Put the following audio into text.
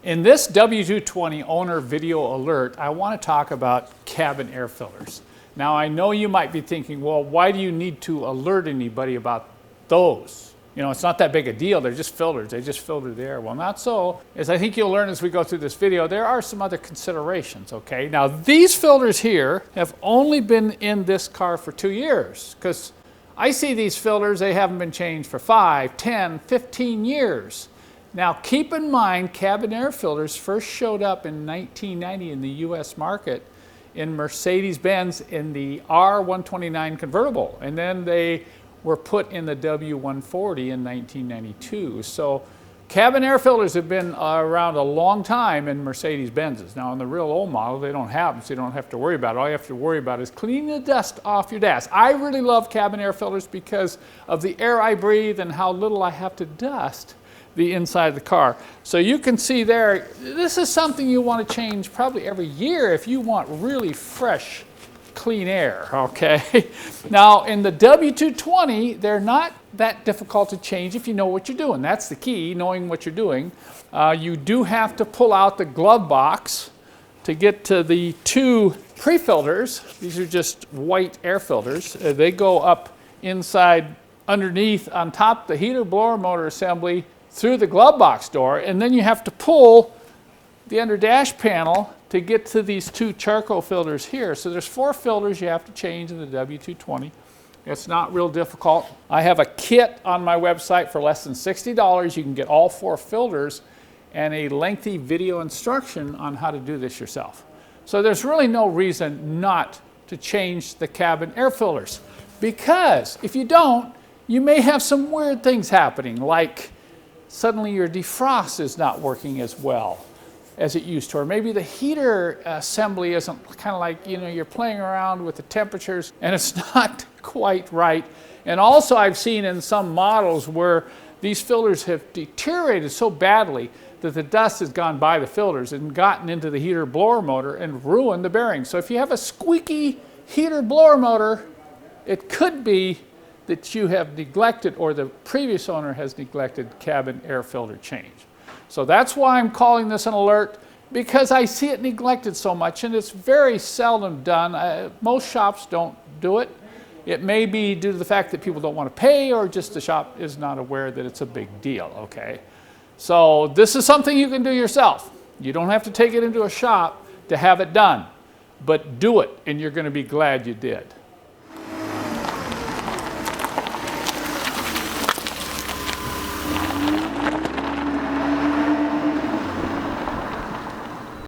In this W220 owner video alert, I want to talk about cabin air filters. Now I know you might be thinking, well, why do you need to alert anybody about those? You know, it's not that big a deal, they're just filters, they just filter the air. Well, not so. As I think you'll learn as we go through this video, there are some other considerations, okay? Now these filters here have only been in this car for 2 years, because I see these filters, they haven't been changed for 5, 10, 15 years. Now keep in mind, cabin air filters first showed up in 1990 in the US market in Mercedes-Benz in the R129 convertible, and then they were put in the W140 in 1992. So cabin air filters have been around a long time in Mercedes-Benzes. Now in the real old model, they don't have them, so you don't have to worry about it. All you have to worry about is cleaning the dust off your dash. I really love cabin air filters because of the air I breathe and how little I have to dust the inside of the car. So you can see there, this is something you want to change probably every year if you want really fresh, clean air, okay? Now in the W220, they're not that difficult to change if you know what you're doing. That's the key, knowing what you're doing. You do have to pull out the glove box to get to the two pre-filters. These are just white air filters. They go up inside, underneath, on top the heater blower motor assembly through the glove box door, and then you have to pull the under dash panel to get to these two charcoal filters here. So there's 4 filters you have to change in the W220. It's not real difficult. I have a kit on my website for less than $60. You can get all 4 filters and a lengthy video instruction on how to do this yourself. So there's really no reason not to change the cabin air filters, because if you don't, you may have some weird things happening, like suddenly your defrost is not working as well as it used to, or maybe the heater assembly isn't kind of like, you know, you're playing around with the temperatures and it's not quite right. And also I've seen in some models where these filters have deteriorated so badly that the dust has gone by the filters and gotten into the heater blower motor and ruined the bearings. So if you have a squeaky heater blower motor, it could be that you have neglected, or the previous owner has neglected, cabin air filter change. So that's why I'm calling this an alert, because I see it neglected so much and it's very seldom done. Most shops don't do it. It may be due to the fact that people don't want to pay, or just the shop is not aware that it's a big deal, okay? So this is something you can do yourself. You don't have to take it into a shop to have it done, but do it and you're going to be glad you did.